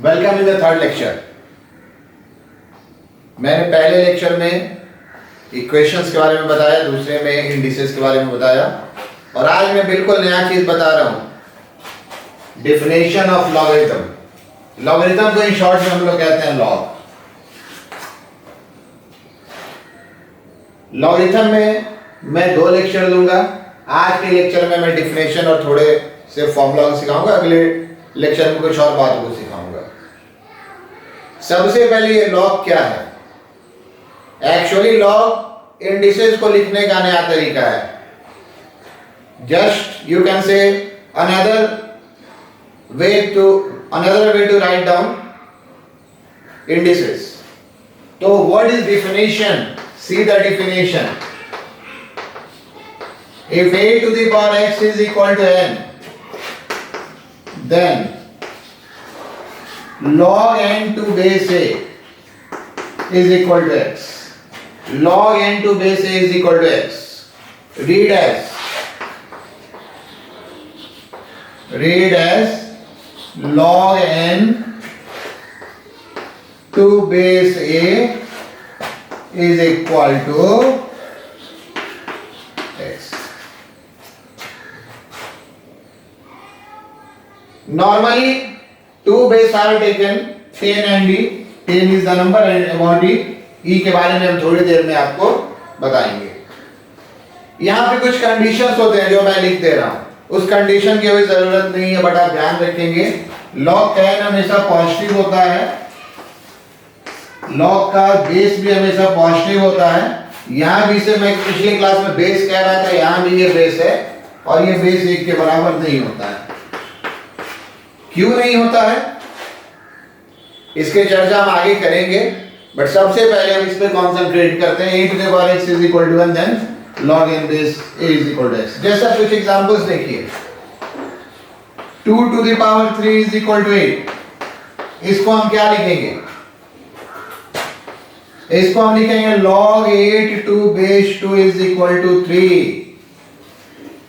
Welcome in the third lecture. मैंने पहले lecture में इक्वेशंस के बारे में बताया, दूसरे में इंडिसेस के बारे में बताया, और आज मैं बिल्कुल नया चीज बता रहा हूं, डेफिनेशन ऑफ लॉगरिथम। लॉगरिथम को इन शॉर्ट में हम लोग कहते हैं लॉग। लॉगरिथम में मैं 2 लेक्चर दूंगा। आज के लेक्चर में मैं डेफिनेशन और थोड़े से फॉर्मूला सिखाऊंगा, अगले लेक्चर में कुछ और बातों को सिखाऊंगा। सबसे पहले ये लॉग क्या है? एक्चुअली लॉग इंडिसेस को लिखने का नया तरीका है। Just you can say another way to write down indices. तो what is definition? See the definition. If a to the power x is equal to n, then log n to base a is equal to x. Log n to base a is equal to x. Read as log n to base a is equal to x. Normally, two base are taken, 10 and e. 10 is the number and about e. e के बारे में हम थोड़ी देर में आपको बताएंगे। यहाँ पे कुछ कंडीशंस होते हैं जो मैं लिख दे रहा हूँ, उस कंडीशन की कोई जरूरत नहीं है, बट आप ध्यान रखेंगे लॉग का n हमेशा पॉजिटिव होता है, लॉग का बेस भी हमेशा पॉजिटिव होता है। यहाँ भी से मैं पिछली क्लास में बेस कह रहा था, यहाँ भी ये बेस है और ये बेस 1 के बराबर नहीं होता है। क्यों नहीं होता है इसके चर्चा हम आगे करेंगे, बट सबसे पहले हम इस पे कॉन्सेंट्रेट करते हैं। a to the power x is equal to 1, then log n base a is equal to x। जैसा कुछ एग्जांपल्स देखिए। 2 to the power 3 is equal to 8। इसको हम क्या लिखेंगे? इसको हम लिखेंगे log 8 to base 2 is equal to 3।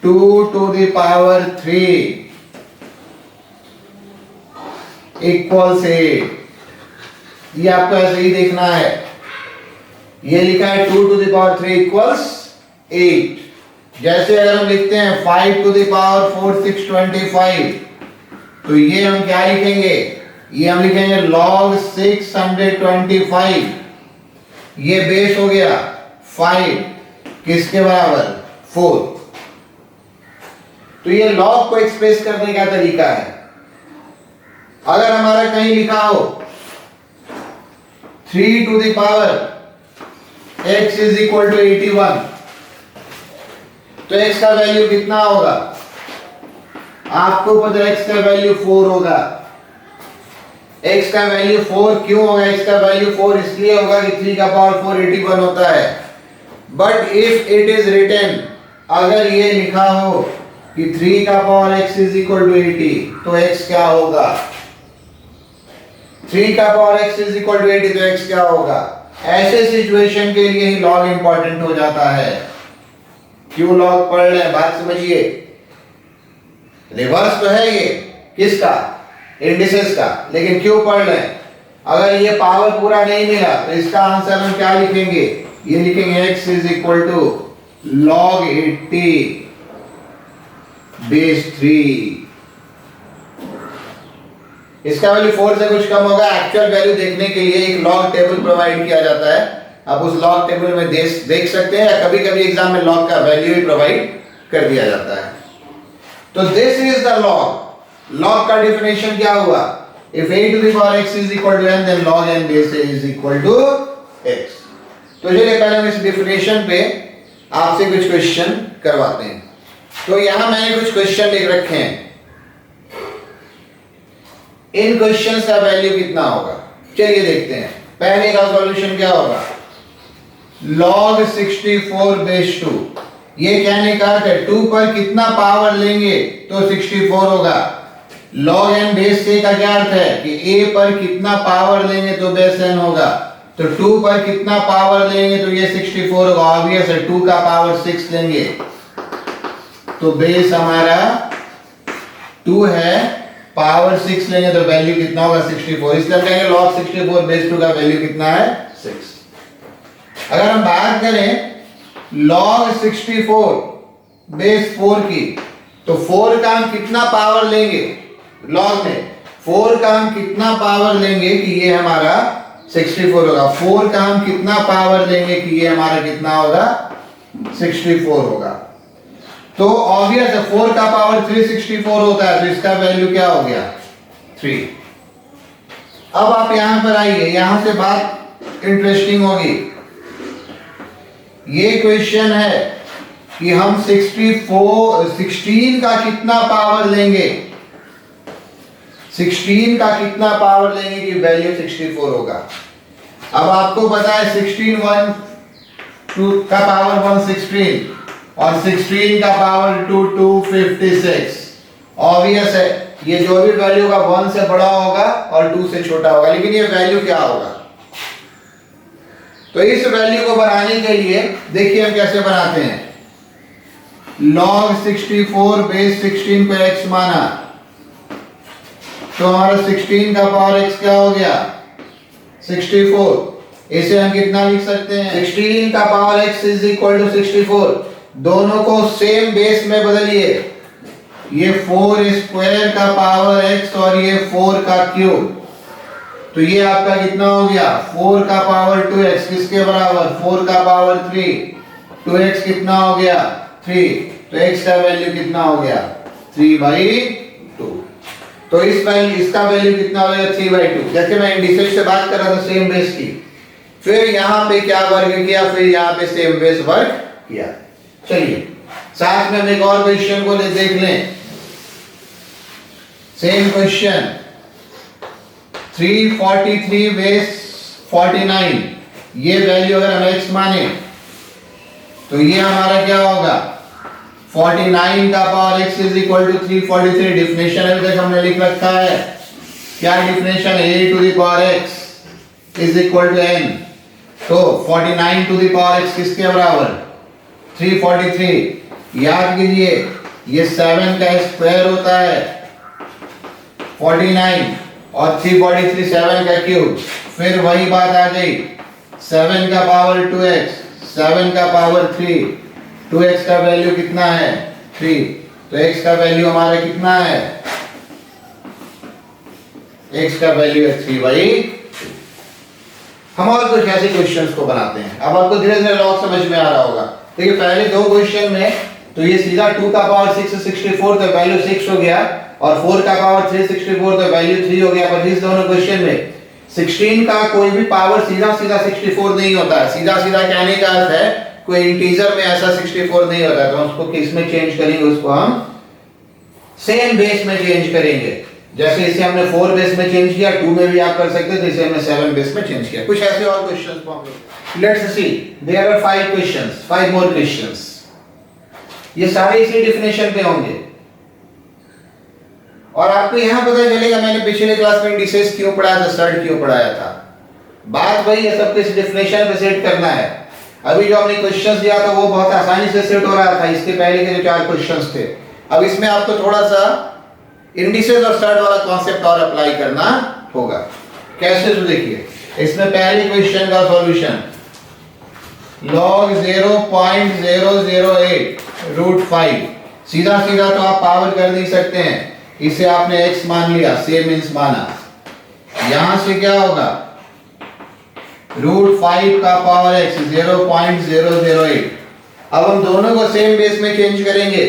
2 to the power 3 equals 8। ये आपको ऐसे ही देखना है। ये लिखा है 2 to the power 3 इक्वल्स 8। जैसे अगर हम लिखते हैं 5 to the power 4 625, तो ये हम क्या लिखेंगे? ये हम लिखेंगे log 625। ये बेस हो गया 5, किसके बराबर? 4। तो ये log को एक्सप्रेस करने का तरीका है। अगर हमारा कहीं लिखा हो 3 to the power x is equal to 81, तो x का वैल्यू कितना होगा? आपको पता है x का वैल्यू 4 होगा। x का वैल्यू 4 क्यों होगा? x का वैल्यू 4 इसलिए होगा कि 3 का पावर 4 81 होता है। But if it is written, अगर ये लिखा हो कि 3 का power x is equal to 80, तो x क्या होगा? 3 का power x is equal to 80, तो x क्या होगा? ऐसे सिचुएशन के लिए ही log इंपॉर्टेंट हो जाता है। क्यों log पढ़ रहे हैं? बात समझिए। रिवर्स तो है ये किसका? इंडिसेस का। लेकिन क्यों पढ़ रहे हैं? अगर ये पावर पूरा नहीं मिला तो इसका आंसर हम क्या लिखेंगे? ये लिखेंगे x is equal to log 80 base 3। इसका वैल्यू 4 से कुछ कम होगा। एक्चुअल वैल्यू देखने के लिए एक लॉग टेबल प्रोवाइड किया जाता है, आप उस लॉग टेबल में देख सकते हैं, या कभी-कभी एग्जाम में लॉग का वैल्यू भी प्रोवाइड कर दिया जाता है। तो this is the log. Log का डेफिनेशन क्या हुआ? If a to the power x is equal to n, then log n base a is equal to x। तो चलिए पहले हम इस डेफिनेशन पे आपसे कुछ क्वेश्चन करवाते हैं। तो यहां मैंने कुछ क्वेश्चन लिख रखे हैं। इन क्वेश्चंस का वैल्यू कितना होगा? चलिए देखते हैं। पहले का सॉल्यूशन क्या होगा? log 64 base 2। ये कहने का है 2 पर कितना पावर लेंगे तो 64 होगा। log n बेस a का क्या अर्थ है कि a पर कितना पावर लेंगे तो बेस n होगा। तो 2 पर कितना पावर लेंगे तो ये 64 होगा। ऑब्वियस है, 2 का पावर 6 लेंगे तो बेस हमारा 2 है, पावर 6 लेंगे तो वैल्यू कितना होगा 64, इसलिए हम कहेंगे log 64 बेस 2 का वैल्यू कितना है 6। अगर हम बात करें log 64 बेस 4 की, तो 4 का हम कितना पावर लेंगे, log में 4 का हम कितना पावर लेंगे कि ये हमारा 64 होगा, 4 का हम कितना पावर लेंगे कि ये हमारा कितना होगा 64 होगा। तो ऑब्वियस है 4 का पावर 364 होता है, तो इसका वैल्यू क्या हो गया 3। अब आप यहां पर आइए, यहां से बात इंटरेस्टिंग होगी। ये क्वेश्चन है कि हम 16 का कितना पावर लेंगे, 16 का कितना पावर लेंगे कि वैल्यू 64 होगा। अब आपको पता है 16 1 2 का पावर 116 और 16 का पावर 2 256। ऑब्वियस है ये जो भी वैल्यू होगा 1 से बड़ा होगा और 2 से छोटा होगा, लेकिन ये वैल्यू क्या होगा। तो इस वैल्यू को बनाने के लिए देखिए हम कैसे बनाते हैं। log 64 बेस 16 को x माना, तो हमारा 16 का पावर x क्या हो गया 64। इसे हम कितना लिख सकते हैं 16 का power x is equal to 64। दोनों को सेम बेस में बदलिए, ये 4 स्क्वायर का पावर x और ये 4 का क्यूब, तो ये आपका कितना हो गया 4 का पावर 2x किसके बराबर 4 का पावर 3, 2x कितना हो गया 3, तो x का वैल्यू कितना हो गया 3/2। तो इस वैल्यू इसका वैल्यू कितना हो गया 3/2। जैसे मैं इंडिसेस से बात कर रहा था सेम बेस की, फिर यहां पे क्या वर्क किया, फिर यहां पे सेम बेस वर्क किया। चलिए साथ में हम एक और क्वेश्चन को देख लें। सेम क्वेश्चन 343 बेस 49, ये वैल्यू अगर हम x माने तो ये हमारा क्या होगा 49 का power x is equal to 343। Definition अभी तक हमने लिख रखा है, क्या डिफिनेशन है a to the power x is equal to n। तो 49 टू द पावर x किसके बराबर 343। याद कीजिए ये 7 का स्क्वायर होता है 49 और 343 7 का क्यूब, फिर वही बात आ गई 7 का पावर 2x, 7 का पावर 3, 2x का वैल्यू कितना है 3, तो x का वैल्यू हमारा कितना है, x का वैल्यू है 3/2। हम और कुछ ऐसे क्वेश्चंस को बनाते हैं। अब आपको धीरे धीरे लॉग समझ में आ रहा होगा। देखिए पहले दो क्वेश्चन में तो ये सीधा 2 का पावर 6 64 तो वैल्यू 6 हो गया, और 4 का पावर 3 64 तो वैल्यू 3 हो गया। पर इस दोनों क्वेश्चन में 16 का कोई भी पावर सीधा सीधा 64 नहीं होता है। सीधा सीधा कहने का अर्थ है कोई इंटीजर में ऐसा 64 नहीं होता है, तो हम उसको किस में चेंज करेंगे, उसको हम सेम बेस में चेंज करेंगे। जैसे इसे हमने 4 बेस में चेंज किया, 2 में भी आप कर सकते हैं, तो इसे हमने 7 बेस में चेंज किया। कुछ ऐसे और क्वेश्चंस को हम लोग let's see, there are 5 questions, 5 more questions. ये सारे इसी डेफिनेशन पे होंगे और आपको यहां पता चलेगा मैंने पिछले क्लास में इंडिसेस क्यों पढ़ाया था, सर्ट क्यों पढ़ाया था। बात वही है, सब कुछ डेफिनेशन पे सेट करना है। अभी जो हमने क्वेश्चंस दिया था वो बहुत आसानी से सेट हो रहा था, इसके पहले के जो 4 क्वेश्चंस थे। अब इसमें आपको थोड़ा सा इंडिसेस और सर्ट वाला कॉन्सेप्ट और अप्लाई करना होगा। कैसे, तो देखिए इसमें पहले क्वेश्चन का सॉल्यूशन log 0.008 √5, सीधा सीधा तो आप पावर कर नहीं सकते हैं, इसे आपने x मान लिया, सेम मींस माना। यहां से क्या होगा √5 का पावर x 0.008। अब हम दोनों को सेम बेस में चेंज करेंगे।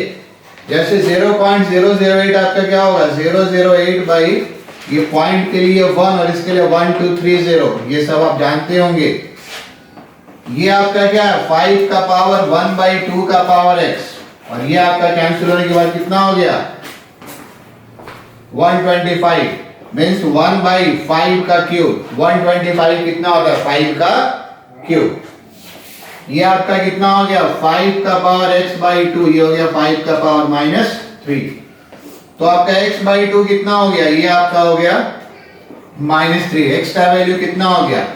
जैसे 0.008 आपका क्या होगा 008 बाई ये पॉइंट के लिए 1 और इसके लिए 1 2 3 0, ये सब आप जानते होंगे। ये आपका क्या है 5 का पावर 1/2 का पावर x, और ये आपका कैंसिल होने के बाद कितना हो गया 125 मींस 1/5 का क्यूब। 125 कितना होता है 5 का क्यूब। ये आपका कितना हो गया 5 का पावर x/2, ये हो गया 5 का पावर -3। तो आपका x/2 कितना हो गया, ये आपका हो गया -3। x का वैल्यू कितना हो गया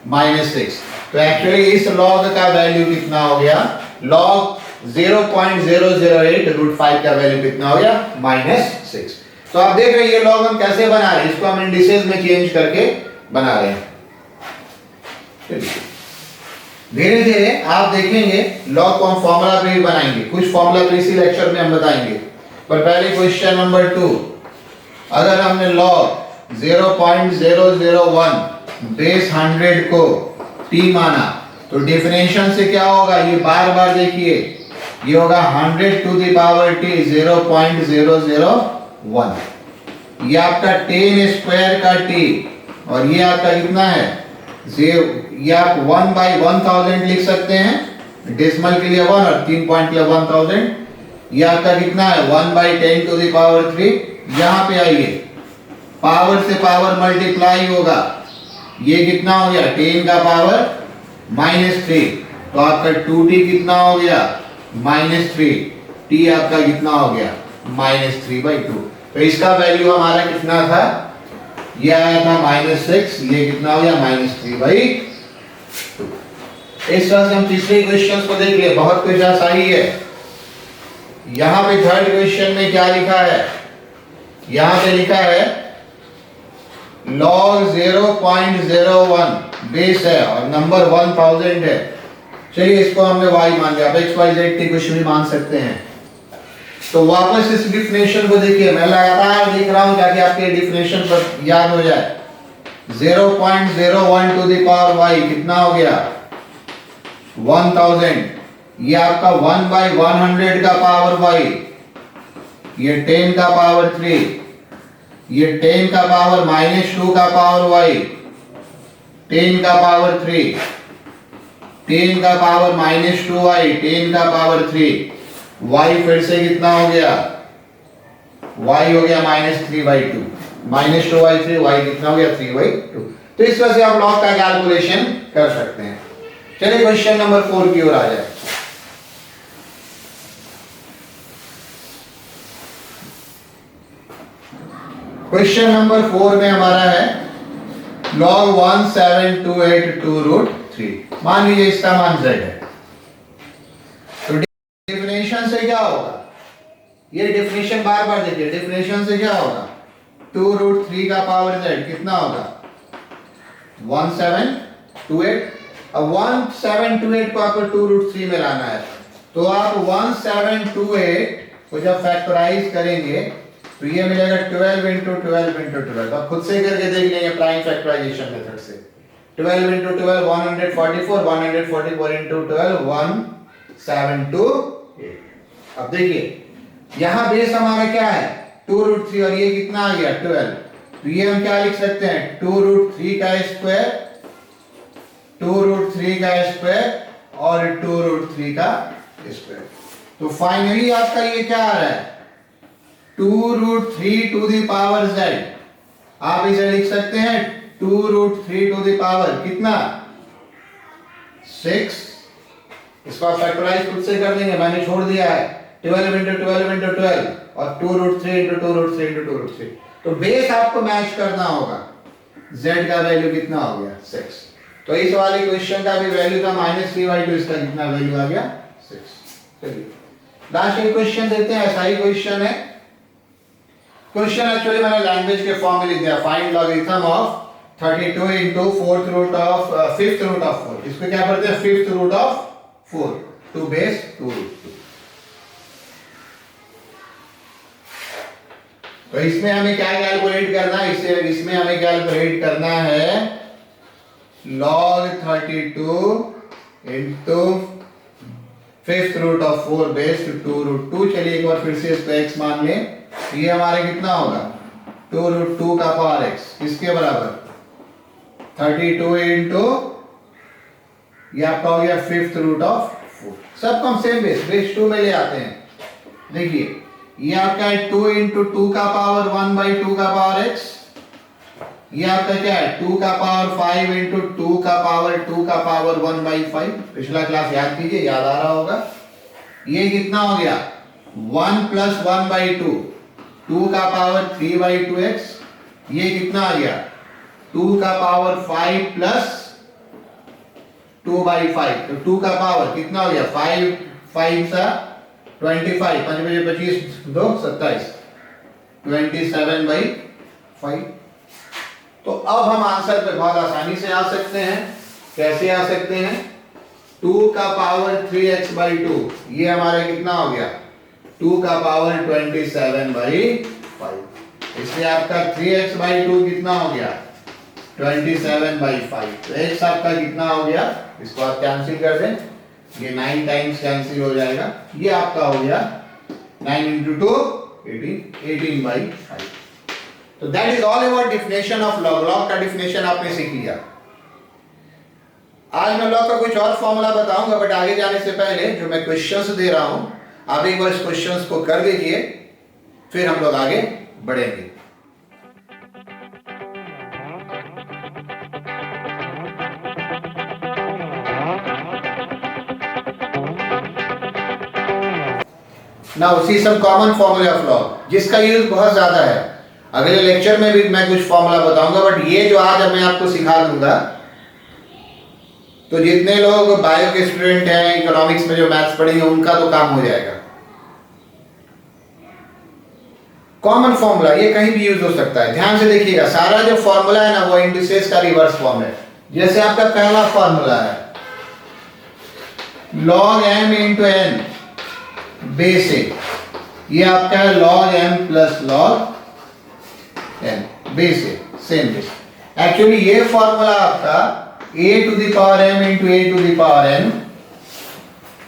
-6। तो एक्चुअली इस log का वैल्यू कितना हो गया, log 0.008 √5 का वैल्यू कितना हो गया -6। तो आप देख रहे हैं ये लॉग हम कैसे बना रहे हैं, इसको हम इंडिसेस में चेंज करके बना रहे हैं। धीरे धीरे आप देखेंगे लॉग को हम फॉर्मूला पे भी बनाएंगे, कुछ फॉर्मूला तो इसी लेक्चर में हम बताएंगे। पर पहले क्वेश्चन नंबर 2, अगर हमने लॉग 0.001 बेस 100 को t माना तो डिफरेंशियल से क्या होगा, ये बार बार देखिए, ये होगा 100 टू द पावर t 0.001, ये आपका 10 स्क्वायर का t, और ये आपका कितना है, ये आप 1/1000 लिख सकते हैं, डेसिमल के लिए 1 और 3 पॉइंट के लिए 1000। ये आपका कितना है 1/10 टू द पावर 3। यहाँ पे आइए, पावर से पावर मल्टीप्लाई होगा, ये कितना हो गया 10 का पावर -3, तो आपका 2t कितना हो गया -3, t आपका कितना हो गया -3/2। तो इसका वैल्यू हमारा कितना था, ये आया था -6, ये कितना हो गया -3/2। इस तरह से हम तीसरे क्वेश्चन को देख लिए, बहुत कुछ आसानी है। यहाँ पे थर्ड क्वेश्चन में क्या लिखा है, यहाँ पे लिखा है log 0.01 बेस है और नंबर 1000 है। चलिए इसको हमने y मान लिया, आप x y z t कुछ भी मान सकते हैं। तो वापस इस डिफिनेशन को देखिए, मैं लगातार लिख रहा हूं ताकि आपके डिफिनेशन पर याद हो जाए। 0.01 टू द पावर y कितना हो गया 1000, ये आपका 1/100 का पावर y, ये 10 का पावर 3, ये 10 का पावर -2 का पावर y, 10 का पावर 3, 10 का पावर -2y, 10 का पावर 3, y फिर से कितना हो गया, y हो गया -3/2, -2/3, y कितना हो गया 3/2। तो इस वजह से आप लॉग का कैलकुलेशन कर सकते हैं। चलिए क्वेश्चन नंबर 4 की ओर आ जाए। क्वेश्चन नंबर 4 में हमारा है log 17282√3। मान लीजिए इसका मान z है, तो डिफिनेशन से क्या होगा, ये डिफिनेशन बार बार देखिए, डिफिनेशन से क्या होगा 2√3 का पावर z कितना होगा 1728। अब 1728 को आपको 2√3 में लाना है, तो आप 1728 को जब फैक्टराइज करेंगे तो ये मिलेगा 12 × 12 × 12। आप खुद से करके देख लेंगे प्राइम फैक्टराइजेशन मेथड से। 12 × 12 144, 144 × 12 172। अब देखिए यहाँ बेस हमारा क्या है 2√3 और ये कितना आ गया 12, तो ये हम क्या लिख सकते हैं 2√3 का स्क्वायर, 2√3 का स्क्वायर और 2√3 का स्क्वायर। तो फाइनली आपका ये क्या आ रहा है 2√3 टू द पावर z। आप इसे लिख सकते हैं 2√3 टू द पावर कितना 6। इसको आप फैक्टराइज खुद से कर देंगे, मैंने छोड़ दिया है 12 × 12 × 12 और 2√3 × 2√3 × 2√3। तो बेस आपको मैच करना होगा, z का वैल्यू कितना हो गया 6। तो इस वाले क्वेश्चन का भी वैल्यू था -3/2, इसका कितना वैल्यू आ गया 6। चलिए लास्ट एक क्वेश्चन देते हैं, ऐसा ही क्वेश्चन है। क्वेश्चन एक्चुअली मैंने लैंग्वेज के फॉर्म में लिख दिया, find logarithm of 32 × 4th root of 5th root of 4। इसको क्या पढ़ते हैं 5th root of 4 to base 2√2। तो इसमें हमें क्या कैलकुलेट करना है, इसमें हमें कैलकुलेट करना है log 32 × 5th root of 4 base 2√2। चलिए एक बार फिर से इसको x मान लें, ये हमारा कितना होगा 2√2 का पावर x, किसके बराबर 32 ये आपका हो गया 5th रूट ऑफ 4। सबको हम सेम बेस 2 में ले आते हैं। देखिए ये आपका है 2 × 2 का पावर 1/2 का पावर x, ये आपका क्या है 2 का पावर 5 × 2 का पावर 2 का पावर 1/5। पिछला क्लास याद कीजिए, याद आ रहा होगा। ये कितना हो गया 1 + 1/2, 2 का पावर 3/2x। ये कितना आ गया 2 का पावर 5 + 2/5, तो 2 का पावर कितना हो गया 5 5 सा 25, 5 × 5 = 25, 2 27। 27/5। तो अब हम आंसर पे बहुत आसानी से आ सकते हैं। कैसे आ सकते हैं? 2 का पावर 3x/2, ये हमारा कितना हो गया? 2 का पावर 27/5। इसलिए आपका 3x/2 कितना हो गया? 27/5। तो x आपका कितना हो गया? इसको आप कैंसिल कर दें, ये 9 टाइम्स कैंसिल हो जाएगा। ये आपका हो गया 9 × 2 18/5। तो that is all about definition of log. Log का डेफिनेशन आपने सीख लिया। आज मैं लॉग का कुछ और फॉर्मूला बताऊंगा, बट आगे जाने से पहले जो मैं क्वेश्चंस दे रहा हूं, आप एक बार इस क्वेश्चंस को कर दीजिए, फिर हम लोग आगे बढ़ेंगे। नाउ सी सम कॉमन फॉर्मूले ऑफ लॉग, जिसका यूज बहुत ज्यादा है। अगले लेक्चर में भी मैं कुछ फॉर्मूला बताऊंगा, बट ये जो आज मैं आपको सिखा दूंगा, तो जितने लोग बायो के स्टूडेंट हैं, इकोनॉमिक्स में जो मैथ्स पढ़ेंगे, उनका तो काम हो जाएगा। कॉमन फॉर्मूला, ये कहीं भी यूज हो सकता है। ध्यान से देखिएगा, सारा जो फॉर्मूला है ना, वो इंडिसेस का रिवर्स फॉर्म है। जैसे आपका पहला फॉर्मूला है log m × n base a, ये आपका है log m + log n base ए, सेम बेस। एक्चुअली ये फॉर्मूला आपका a⁴m × a⁴n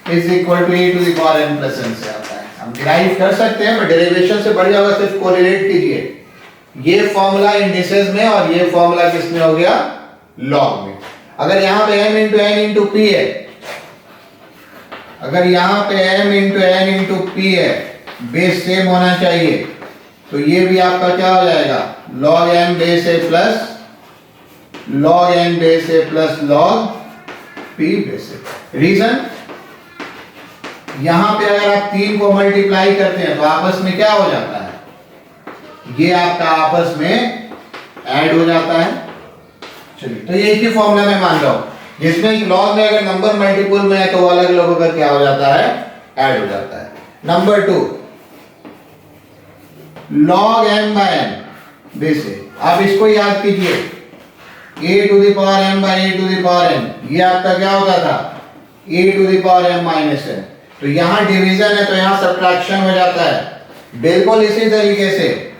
is equal to a⁴n + n से आता है। हम डिराइव कर सकते हैं, बट डेरिवेशन से बढ़िया होगा सिर्फ कोरिलेट कीजिए। ये फॉर्मूला इंडिसेस में और ये फॉर्मूला किसमें हो गया? लॉग में। अगर यहां पे m × n × p है, अगर यहां पे m × n × p है, बेस सेम होना चाहिए, तो ये भी आपका क्या हो जाएगा? log m base a plus log n base a plus log p base a। Reason, यहां पे अगर आप 3 को मल्टीप्लाई करते हैं तो आपस में क्या हो जाता है? ये आपका आपस में ऐड हो जाता है। चलिए, तो ये एक ही फॉर्मूला में मान रहा हूं, जिसमें log में अगर नंबर मल्टीपल में है तो वो अलग अलग होकर क्या हो जाता है? ऐड हो जाता है। Number 2, log m/n base a। आप इसको याद कीजिए, a⁴m/a⁴n, ये आपका क्या होता था? a⁴m-n। तो यहां डिवीजन है तो यहां सब्ट्रैक्शन हो जाता है। बिल्कुल इसी तरीके से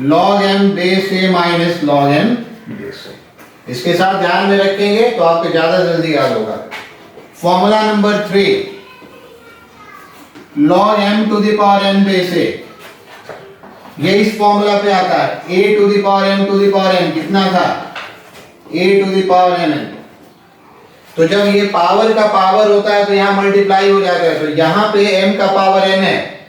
log m base a minus log n base a। इसके साथ ध्यान में रखेंगे तो आपको ज्यादा जल्दी याद होगा। Formula number 3, log m⁴n base a, ये इस फॉर्मूला पे आता है। a⁴m⁴n कितना था? a⁴mn। तो जब ये पावर का पावर होता है तो यहां मल्टीप्लाई हो जाता है, तो यहां पे m का पावर n है,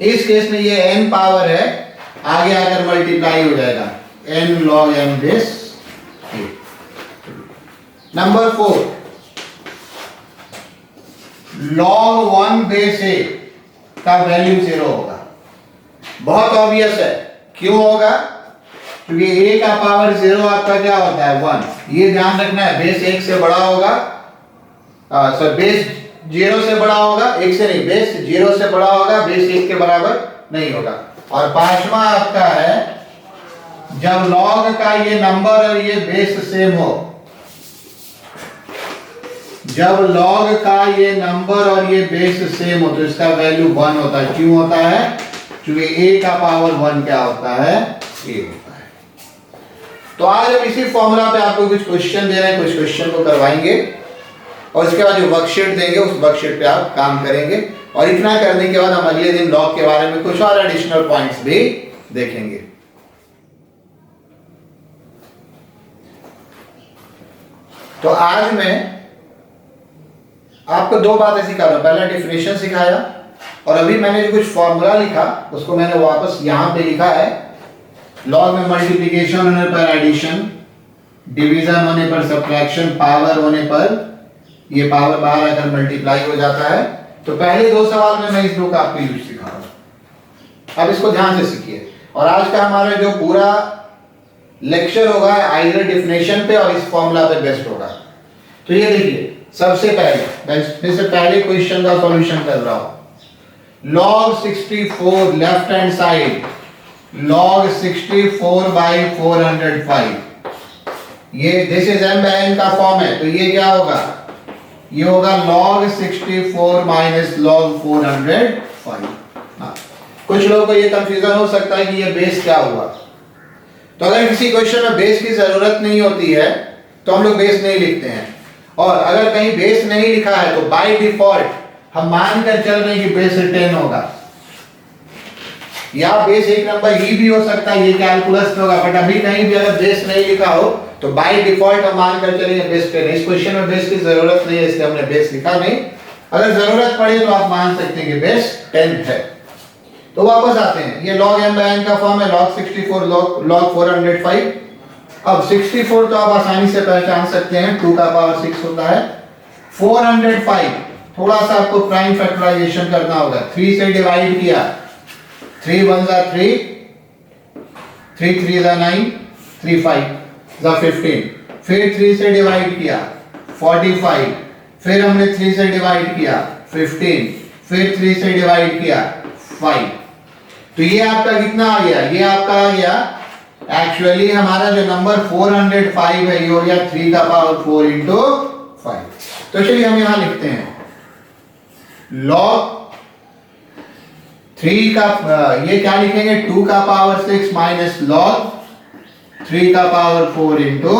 इस केस में ये n पावर है, आगे आकर मल्टीप्लाई हो जाएगा n log m base a। Number 4, log 1 base a का वैल्यू 0 होगा। बहुत ऑब्वियस है, क्यों होगा? क्योंकि a का पावर 0 आपका क्या होता है? 1। ये ध्यान रखना है, बेस 1 से बड़ा होगा, बेस 0 से बड़ा होगा, 1 से नहीं, बेस 0 से बड़ा होगा, बेस 1 के बराबर नहीं होगा। और पांचवा आपका है, जब log का ये नंबर और ये बेस सेम हो, जब log का ये नंबर और ये बेस सेम हो तो इसका वैल्यू 1 होता है। क्यों होता है? क्योंकि a का पावर 1 क्या होता है? a होता है। तो आज हम इसी फॉर्मूला पे आपको कुछ क्वेश्चन दे रहे हैं, कुछ क्वेश्चन को करवाएंगे, और उसके बाद जो वर्कशीट देंगे उस वर्कशीट पे आप काम करेंगे। और इतना करने के बाद हम अगले दिन लॉग के बारे में कुछ और एडिशनल पॉइंट्स भी देखेंगे। तो आज मैं आपको 2 बातें सिखा रहा हूं। पहला डेफिनेशन सिखाया, और अभी मैंने जो कुछ फॉर्मूला लिखा उसको मैंने वापस यहां पे लिखा है। लॉग में मल्टीप्लिकेशन होने पर एडिशन, डिवीजन होने पर सब्ट्रैक्शन, पावर होने पर ये पावर बाहर आकर मल्टीप्लाई हो जाता है। तो पहले 2 सवाल में मैं इस 2 का आपको यूज सिखा रहा हूं। अब इसको ध्यान से सीखिए। और आज का हमारा जो पूरा लेक्चर होगा आइडल डेफिनेशन पे और इस फॉर्मूला पे बेस्ड होगा। तो ये देखिए, सबसे पहले मैं इसमें से पहले क्वेश्चन का सॉल्यूशन कर रहा हूं। log 64 left hand side, log 64 by 405, ये this is m by n का फॉर्म है, तो ये क्या होगा, ये होगा log 64 माइनस log 405। हाँ, कुछ लोगों को ये कंफ्यूजन हो सकता है कि ये बेस क्या हुआ। तो अगर किसी क्वेश्चन में बेस की जरूरत नहीं होती है तो हम लोग बेस नहीं लिखते हैं, और अगर कहीं बेस नहीं लिखा है तो बाय डिफॉल्ट हम मानकर चल रहे हैं कि बेस 10 होगा, या बेस एक नंबर ही भी हो सकता है, ये कैलकुलस में होगा, बट अभी कहीं भी अगर बेस नहीं लिखा हो तो बाय डिफॉल्ट हम मानकर चलेंगे बेस 10। इस क्वेश्चन में बेस की जरूरत नहीं है, इसलिए हमने बेस लिखा नहीं। अगर जरूरत पड़े तो आप मान सकते हैं कि बेस 10 है। तो वापस आते हैं, ये log m by n का फॉर्म है, log 64 log 405। अब 64 तो आप आसानी से पहचान सकते हैं, 2 का पावर 6 होता है। 405 थोड़ा सा आपको प्राइम फैक्टराइजेशन करना होगा, 3 से डिवाइड किया, 3 1 जा 3, 3 3 जा 9, 3 5 जा 15, फिर 3 से डिवाइड किया 45, फिर हमने 3 से डिवाइड किया 15, फिर 3 से डिवाइड किया 5। तो ये आपका कितना आ गया, ये आपका आ गया, एक्चुअली हमारा जो नंबर 405 है ये हो गया 3 का पावर 4 इंटू 5। तो चलिए हम यहां लिखते हैं log 3 का, ये क्या लिखेंगे, 2 का पावर 6 माइनस log 3 का पावर 4 इंटू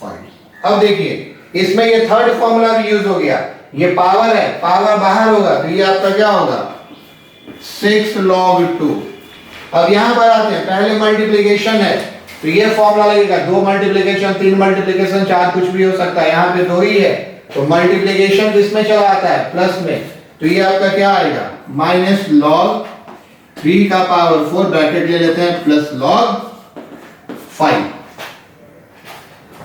5। अब देखिए इसमें ये थर्ड फॉर्मूला भी यूज हो गया, ये पावर है, पावर बाहर होगा तो ये आपका क्या होगा 6 log 2। अब यहां पर आते हैं, पहले मल्टीप्लिकेशन है तो ये फॉर्मूला लगेगा, 2 मल्टीप्लिकेशन 3 मल्टीप्लिकेशन 4 कुछ भी हो सकता है, यहां पे 2 ही है तो मल्टीप्लिकेशन किसमें चला आता है, प्लस में, तो ये आपका क्या आएगा माइनस log 3 का पावर 4 ब्रैकेट ले लेते हैं प्लस log 5।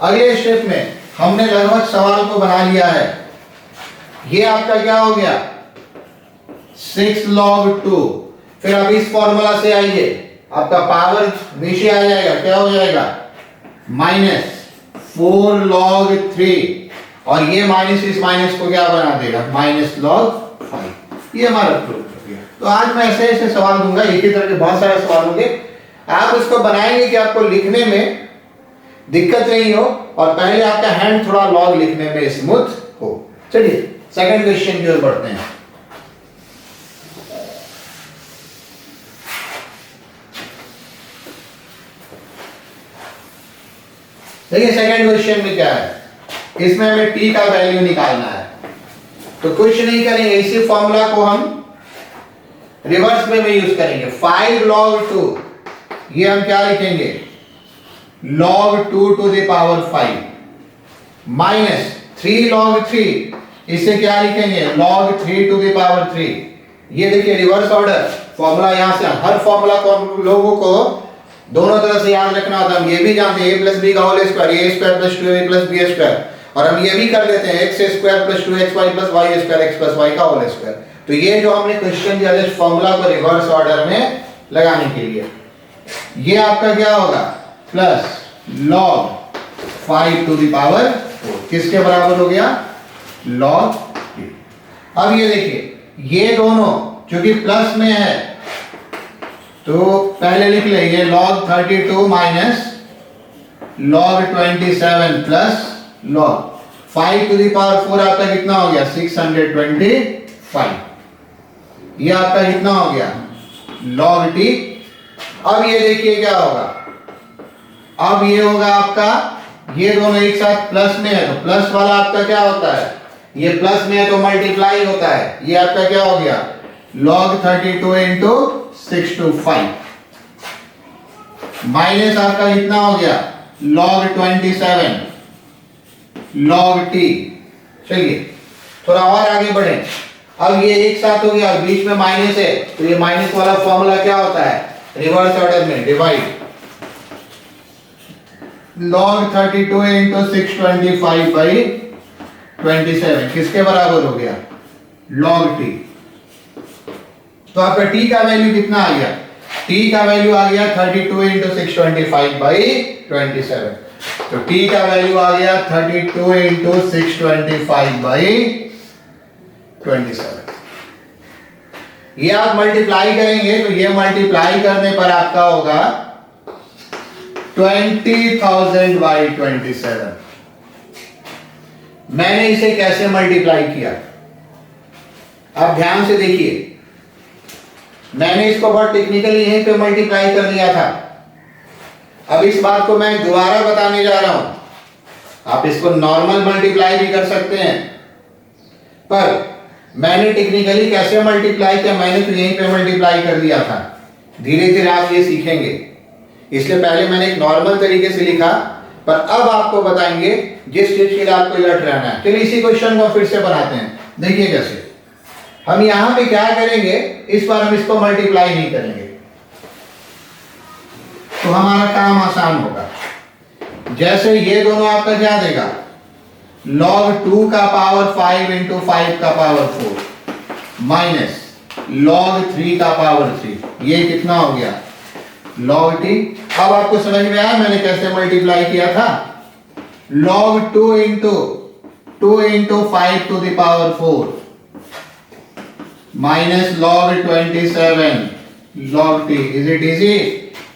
अगले स्टेप में हमने लगभग सवाल को बना लिया है, ये आपका क्या हो गया 6 log 2। फिर अब इस फॉर्मूला से आइए, आपका पावर नीचे आ जाएगा, क्या हो जाएगा माइनस 4 log 3, और ये माइनस इस माइनस को क्या बना देगा माइनस log 5। ये हमारा प्रूफ हो गया। तो आज मैं ऐसे ऐसे सवाल दूंगा, एक ही तरह के बहुत सारे सवाल होंगे, आप उसको बनाएंगे कि आपको लिखने में दिक्कत नहीं हो और पहले आपका हैंड थोड़ा लॉग लिखने में स्मूथ हो। चलिए सेकंड क्वेश्चन की ओर बढ़ते हैं। देखिए सेकंड क्वेश्चन में क्या है, इसमें हमें t का वैल्यू निकालना है, तो कुछ नहीं करेंगे, इसी फॉर्मूला को हम रिवर्स में भी यूज करेंगे। 5 log 2, ये हम क्या लिखेंगे log 2 to the power 5 minus 3 log 3, इसे क्या लिखेंगे log 3 टू द पावर 3। ये देखिए रिवर्स ऑर्डर फॉर्मूला, यहां से हर फॉर्मूला को हम लोगों को दोनों तरह से याद रखना होता है। हम ये भी जानते हैं a प्लस बी का whole square, a square plus 2a plus b square, और हम ये भी कर लेते हैं x square plus 2xy plus y square x plus y का होल स्क्वायर। तो ये जो हमने क्वेश्चन दिया है फॉर्मूला को रिवर्स ऑर्डर में लगाने के लिए, ये आपका क्या होगा plus log 5 to the power 4, किसके बराबर हो गया log 3। अब ये देखिए ये दोनों क्योंकि प्लस में है तो पहले लिख ले, ये log 32 minus log 27 plus log 5 to the power 4 आपका कितना हो गया 625। ये आपका कितना हो गया log t। अब ये देखिए क्या होगा, अब ये होगा आपका, ये दोनों एक साथ प्लस में है तो प्लस वाला आपका क्या होता है, ये प्लस में है तो मल्टीप्लाई होता है, ये आपका क्या हो गया log 32 इंटू 625 माइनस आपका कितना हो गया log 27 log t। चलिए थोड़ा और आगे बढ़े, अब ये एक साथ हो गया, बीच में माइनस है तो ये माइनस वाला फॉर्मूला क्या होता है रिवर्स ऑर्डर में डिवाइड log 32 इंटू 625 बाई 27, किसके बराबर हो गया log t। तो आपका t का वैल्यू कितना आ गया, t का वैल्यू आ गया 32 इंटू 625 बाई 27। तो t का वैल्यू आ गया 32 इंटू 625 बाई 27। ये आप मल्टीप्लाई करेंगे तो ये मल्टीप्लाई करने पर आपका होगा 20,000 बाई 27। मैंने इसे कैसे मल्टीप्लाई किया, आप ध्यान से देखिए। मैंने इसको बहुत टेक्निकली यहीं पे मल्टीप्लाई कर दिया था। अब इस बात को मैं दोबारा बताने जा रहा हूं। आप इसको नॉर्मल मल्टीप्लाई भी कर सकते हैं, पर मैंने टेक्निकली कैसे मल्टीप्लाई किया, मैंने तो यहीं पे मल्टीप्लाई कर दिया था। धीरे धीरे आप ये सीखेंगे, इसलिए पहले मैंने एक नॉर्मल तरीके से लिखा, पर अब आपको बताएंगे जिस चीज के लिए आपको अलर्ट रहना है। चलिए इसी क्वेश्चन को फिर से बनाते हैं, देखिए कैसे। हम यहां पे क्या करेंगे, इस बार हम इसको मल्टीप्लाई नहीं करेंगे, तो हमारा काम आसान होगा। जैसे ये दोनों आपका क्या देगा, log 2 का पावर 5 इंटू 5 का पावर 4 माइनस log 3 का पावर 3, ये कितना हो गया log t। अब आपको समझ में आया मैंने कैसे मल्टीप्लाई किया था। log 2 into 5 to the power 4 minus log 27 log t। Is it easy?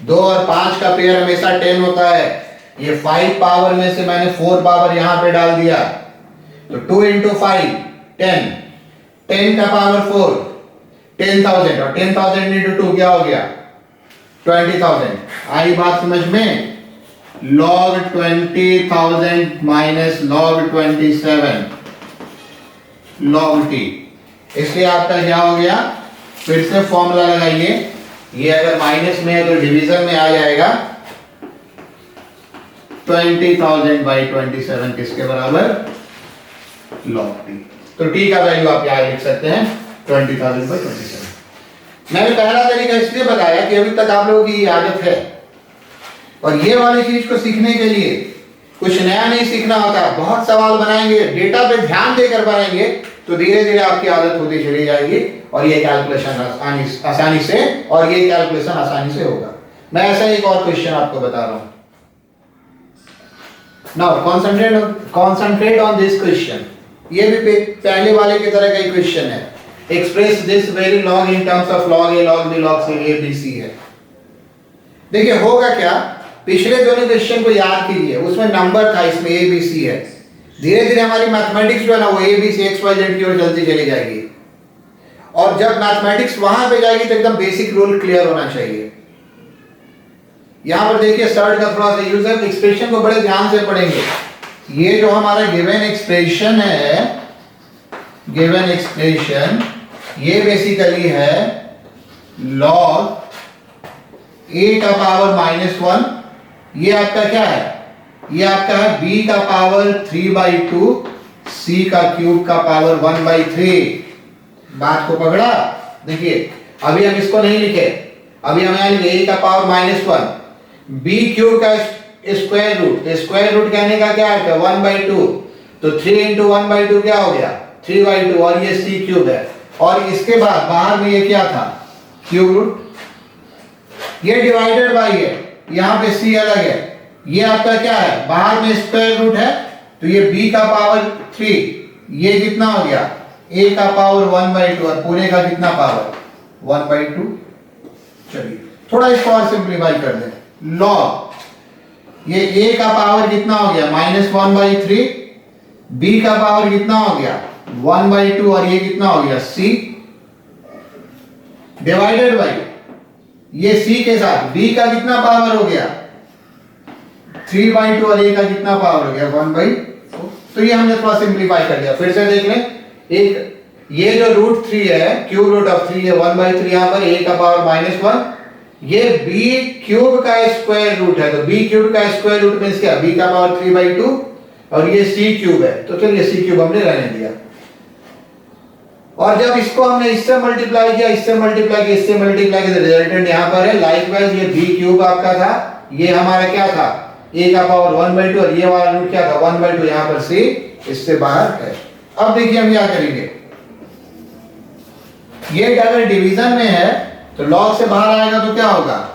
2 और 5 का पेयर हमेशा 10 होता है। ये 5 पावर में से मैंने 4 पावर यहां पे डाल दिया, तो 2 इंटू 5 10, 10 का पावर 4 10,000, और 10,000 इंटू 2 क्या हो गया 20,000। आई बात समझ में? log 20,000 minus log 27 log t। इसलिए आपका क्या हो गया, फिर से फॉर्मूला लगाइए। ये अगर माइनस में है तो डिवीजन में आ जाएगा। 20,000 बाई 27 किसके बराबर, log t। तो t का वैल्यू आप यहां लिख सकते हैं 20,000 बाई 27। मैंने पहला तरीका इसलिए बताया कि अभी तक आप लोगों की आदत है, और ये वाली चीज को सीखने के लिए कुछ नया नहीं सीखना होता। बहुत सवाल बनाएंगे, डेटा पे ध्यान देकर बनाएंगे, तो धीरे धीरे आपकी आदत होती चली जाएगी, और ये कैलकुलेशन आसानी से होगा। मैं ऐसा एक और क्वेश्चन आपको बता रहा हूं। Now concentrate on this question. ये भी पहले वाले की तरह का ही क्वेश्चन है। Express this very log in terms of log a log b log c a b c है। देखिए होगा क्या, पिछले दोनों क्वेश्चन को याद कीजिए, उसमें नंबर था, इसमें a b c है। धीरे धीरे हमारी मैथमेटिक्स जो है ना वो a b c x y z की ओर चलती चली जाएगी, और जब मैथमेटिक्स वहां पे जाएगी तो एकदम बेसिक रूल क्लियर होना चाहिए। यहां पर देखिए सर्ट का थोड़ा सा यूजर एक्सप्रेशन को बड़े ध्यान से पढ़ेंगे। ये जो हमारा गिवन एक्सप्रेशन है, गिवन एक्सप्रेशन ये बेसिकली है log a का पावर -1, ये आपका क्या है, ये आपका है b का पावर 3/2 c का क्यूब का पावर 1/3। बात को पकड़ा? देखिए अभी हम इसको नहीं लिखे, अभी हम यहाँ लिखे a का पावर -1 b क्यूब का स्क्वायर रूट। स्क्वायर रूट कहने का क्या है 1/2, तो 3 इंटू 1/2 क्या हो गया 3/2, और ये c क्यूब है, और इसके बाद बाहर में ये क्या था क्यूब रूट, ये डिवाइडेड बाई है, यहाँ पे c अलग है, ये आपका क्या है बाहर में स्क्वायर रूट है, तो ये b का पावर 3, ये कितना हो गया a का पावर 1/2, और पूरे का कितना पावर 1/2। चलिए थोड़ा इसको और सिंप्लीफाई कर दें। log ये a का पावर कितना हो गया -1/3, b का पावर कितना हो गया 1/2, और ये कितना हो गया c, डिवाइडेड बाई ये c के साथ b का कितना पावर हो गया 3/2, और a का कितना पावर हो गया 1/4। तो ये हमने थोड़ा सिंप्लीफाई कर दिया। फिर से देख लें, एक ये जो √3 है, क्यूब रूट ऑफ 3 है 1/3, यहां पर a का पावर -1, ये b क्यूब का स्क्वायर रूट है, तो b क्यूब का स्क्वायर रूट मींस क्या b का पावर 3/2, और ये c क्यूब है, तो चलिए c क्यूब हमने रहने दिया। और जब इसको हमने इससे मल्टीप्लाई किया, इससे मल्टीप्लाई किया, इससे मल्टीप्लाई किया, रिजल्टेंट यहां पर है। लाइकवाइज ये b क्यूब आपका था, ये हमारा क्या था a का पावर 1/2, और ये वाला रूट क्या था 1/2, यहां पर c इससे बाहर है। अब देखिए हम क्या करेंगे, ये अगर डिवीजन में है तो log से बाहर आएगा तो क्या होगा,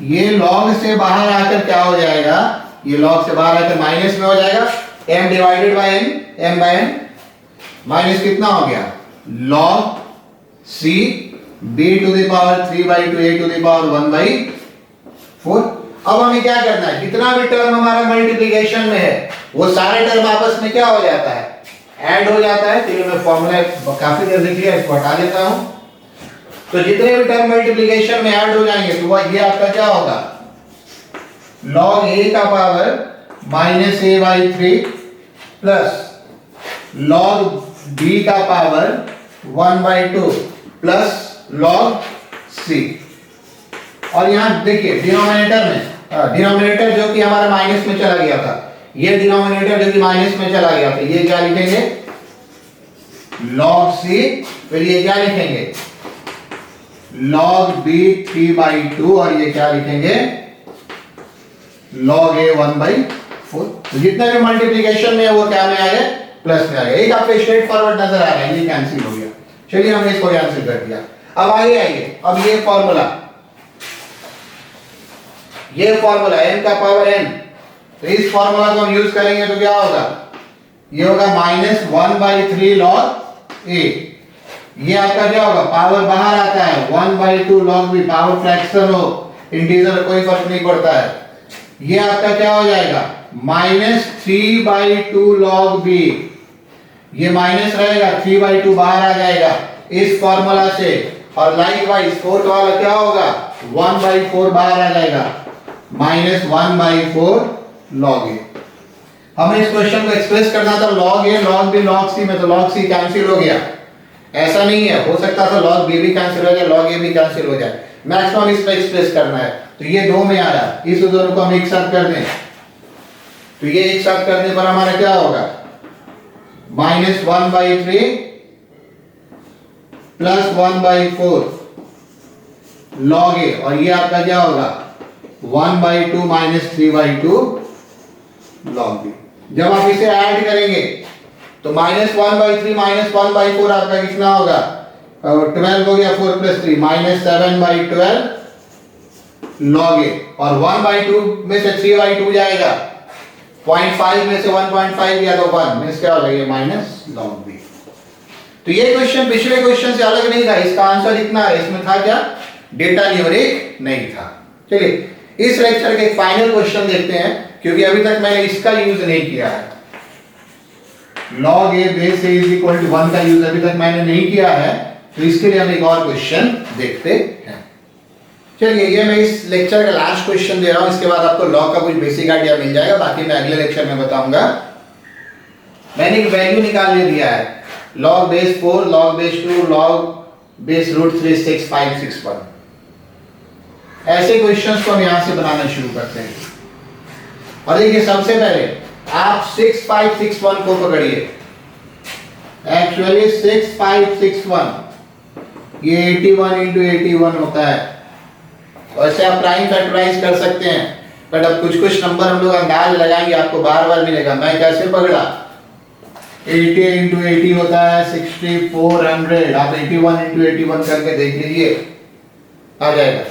ये log से बाहर आकर क्या हो जाएगा, ये log से बाहर आकर माइनस में हो जाएगा, m divided by n, m by n, minus कितना हो गया log c b to the power 3 by 2 a to the power 1 by 4। अब हमें क्या करना है, जितना भी टर्म हमारा मल्टीप्लिकेशन में है वो सारे टर्म आपस में क्या हो जाता है, ऐड हो जाता है। चलिए मैं फॉर्मूला काफी देर लिख लिया, इसको हटा देता हूं। तो जितने भी टर्म मल्टीप्लिकेशन में ऐड हो जाएंगे तो ये आपका क्या होगा, log a का power minus a by 3 plus log b का power 1 by 2 plus log c। और यहां देखिए डिनोमिनेटर में, डिनोमिनेटर जो कि हमारा माइनस में चला गया था, ये डिनोमिनेटर जो कि माइनस में चला गया था, ये क्या लिखेंगे log c, फिर ये क्या लिखेंगे log b 3 बाई 2 और ये क्या लिखेंगे log a 1 बाई 4। तो जितना भी मल्टीप्लिकेशन में है वो क्या में आ गया, प्लस में आ गया। एक आपको स्ट्रेट फॉरवर्ड नजर आ रहा है, ये कैंसिल हो गया। चलिए हमने इसको कैंसिल कर दिया। अब आगे आइए, अब ये फॉर्मूला n का पावर n, तो इस फॉर्मूला को हम यूज करेंगे तो क्या होगा, ये होगा माइनस 1 बाई 3 log a। ये आपका क्या होगा, पावर बाहर आता है 1 by 2 log b, power fraction हो इंटीजर कोई फर्क नहीं पड़ता है। ये आपका क्या हो जाएगा माइनस 3 बाई 2 log b, ये माइनस रहेगा 3 बाई 2 बाहर आ जाएगा इस फॉर्मूला से। और लाइकवाइज फोर्थ वाला क्या होगा 1 बाई 4 बाहर आ जाएगा माइनस 1 बाई 4 log a। हमें इस क्वेश्चन को एक्सप्रेस करना था log a log b log c में, तो log c कैंसिल हो गया, ऐसा नहीं है, हो सकता था log b भी कैंसिल हो जाए log a भी कैंसिल हो जाए। मैक्सिमम इस पे एक्सप्रेस करना है, तो ये दो में आ रहा है, इस दोनों को हम एक साथ कर दें तो ये एक साथ करने पर हमारा क्या होगा minus 1 by 3 plus 1 by 4 log a, और ये आपका क्या होगा 1 by 2 minus 3 by 2 log b। जब आप इसे ऐड करेंगे तो माइनस 1 बाई 3 माइनस 1 बाई 4 आपका कितना होगा 12 हो गया, 4 plus 3 minus 7 by 12 log a, और 1 बाई 2 में से 3 बाई 2 जाएगा, 0.5 में से 1.5 गया तो 1 मींस क्या हो जाएगा माइनस log b। तो ये क्वेश्चन पिछले क्वेश्चन से अलग नहीं था, इसका आंसर इतना है, इसमें था क्या डेटा न्यूमेरिक नहीं था। चलिए इस लेक्चर के फाइनल क्वेश्चन देखते हैं, क्योंकि अभी तक मैंने इसका यूज नहीं किया है, log a base a is equal to 1 का यूज अभी तक मैंने नहीं किया है, तो इसके लिए हम एक और क्वेश्चन देखते हैं। चलिए ये मैं इस लेक्चर का लास्ट क्वेश्चन दे रहा हूं, इसके बाद आपको लॉग का कुछ बेसिक आइडिया मिल जाएगा, बाकी मैं अगले लेक्चर में बताऊंगा। मैंने एक वैल्यू निकालने दिया है log base 4 log base 2 log base root 3 6 5 6 1। ऐसे क्वेश्चंस को हम यहां से बनाना शुरू करते हैं। और देखिए सबसे पहले आप 6 5 6 1 को पकड़िए। एक्चुअली 6 5 6 1 ये 81 इंटू 81 होता है। वैसे आप प्राइम फैक्टराइज कर सकते हैं, बट अब कुछ कुछ नंबर हम लोग अंदाज लगाएंगे, आपको बार बार मिलेगा। मैं कैसे पकड़ा 80 इंटू 80 होता है 6400, आप 81 इंटू 81 करके देख लीजिए आ जाएगा।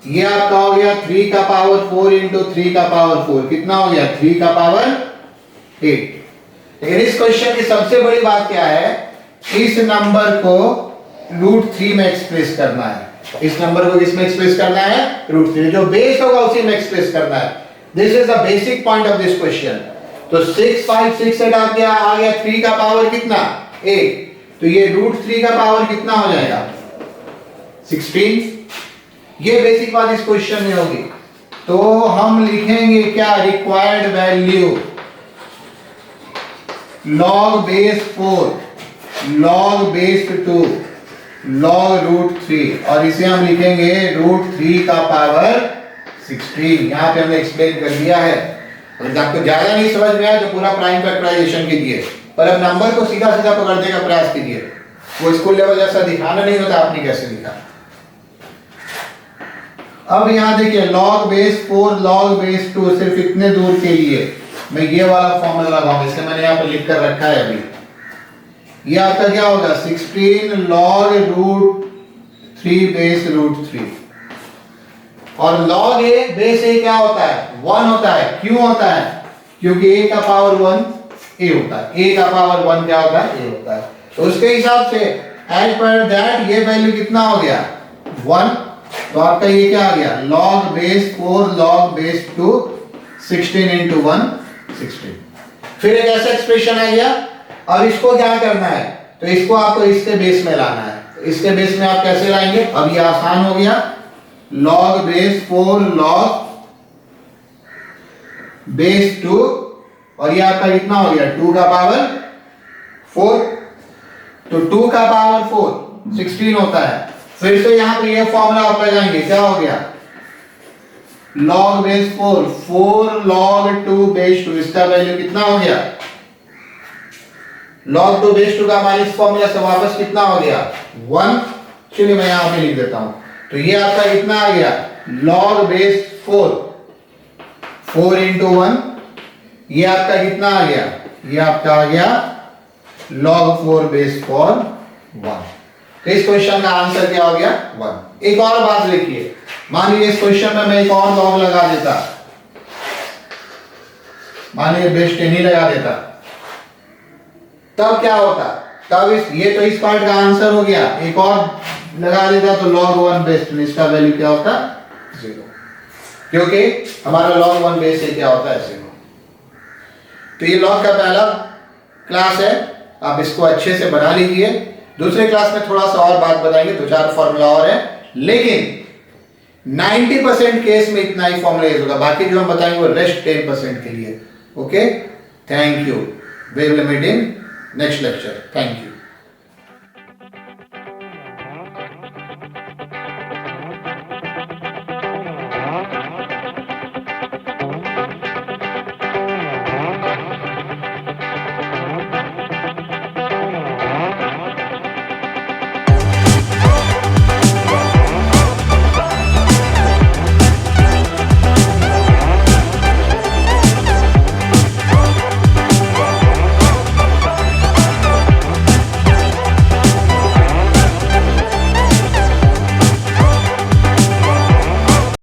ये आपका हो गया 3 का पावर 4 इंटू 3 का पावर 4, कितना हो गया 3 का पावर 8। लेकिन इस क्वेश्चन की सबसे बड़ी बात क्या है, इस नंबर को रूट 3 में एक्सप्रेस करना है। इस नंबर को किसमें एक्सप्रेस करना है, रूट 3, जो बेस होगा उसी में एक्सप्रेस करना है। This is the basic point of this question. तो 6 5 6 8 आ गया 3 का पावर कितना 8, तो ये रूट 3 का पावर कितना हो जाएगा 16। ये बेसिक बात इस क्वेश्चन में होगी। तो हम लिखेंगे क्या, required value log base 4 log base 2 log root 3, और इसे हम लिखेंगे रूट 3 का पावर 16। यहां पे हमने एक्सप्लेन कर दिया है। अगर आपको ज्यादा नहीं समझ में आया तो पूरा प्राइम फैक्टराइजेशन कीजिए, पर अब नंबर को सीधा सीधा पकड़ने का प्रयास कीजिए। वो स्कूल लेवल जैसा दिखाना नहीं होता, आपने कैसे दिखा। अब यहां देखिए log बेस 4 log बेस 2, सिर्फ इतने दूर के लिए मैं ये वाला फॉर्मूला लगाऊंगा, इसलिए मैंने यहां पर लिख कर रखा है अभी। ये आपका क्या होगा 16 log रूट 3 बेस रूट 3, और log a बेस a क्या होता है 1 होता है। क्यों होता है, क्योंकि a का पावर 1 a होता है, a का पावर 1 क्या होता है a होता है। तो उसके हिसाब से एज पर दैट ये वैल्यू कितना हो गया 1, तो आपका ये क्या आ गया log base 4 log base 2 16 into 1 16। फिर एक ऐसा एक्सप्रेशन आ गया। अब इसको क्या करना है, तो इसको आपको इसके बेस में लाना है। तो इसके बेस में आप कैसे लाएंगे, अब ये आसान हो गया, log base 4 log base 2 और ये आपका कितना हो गया 2 का पावर 4, तो 2 का पावर 4 16 होता है। फिर से यहां पे ये फॉर्मूला आप लगाएंगे, क्या हो गया log base 4 log 2 base 2, इसका वैल्यू कितना हो गया log 2 base 2 का हमारे इस फॉर्मूला से वापस कितना हो गया 1। चलिए मैं यहां पे लिख देता हूं, तो ये आपका कितना आ गया log base 4 into 1, ये आपका कितना आ गया, ये आपका आ गया log 4 base 4 1। तो इस क्वेश्चन का आंसर क्या हो गया 1। एक और बात देखिए, मान लीजिए इस क्वेश्चन में मैं एक और log लगा देता, मान लीजिए बेस 10 ही लगा देता, तब क्या होता, तब ये तो इस पार्ट का आंसर हो गया। एक और लगा देता तो log 1 बेस 10, इसका वैल्यू क्या होता 0, क्योंकि हमारा log 1 बेस से क्या होता है 0। तो ये log का पहला क्लास है, आप इसको अच्छे से बना लीजिए। दूसरे क्लास में थोड़ा सा और बात बताएंगे, 2-4 फॉर्मूला और है, लेकिन 90% केस में इतना ही फॉर्मूला यूज होगा, बाकी जो हम बताएंगे वो रेस्ट 10% के लिए। Okay, thank you, we will meet in next lecture, thank you.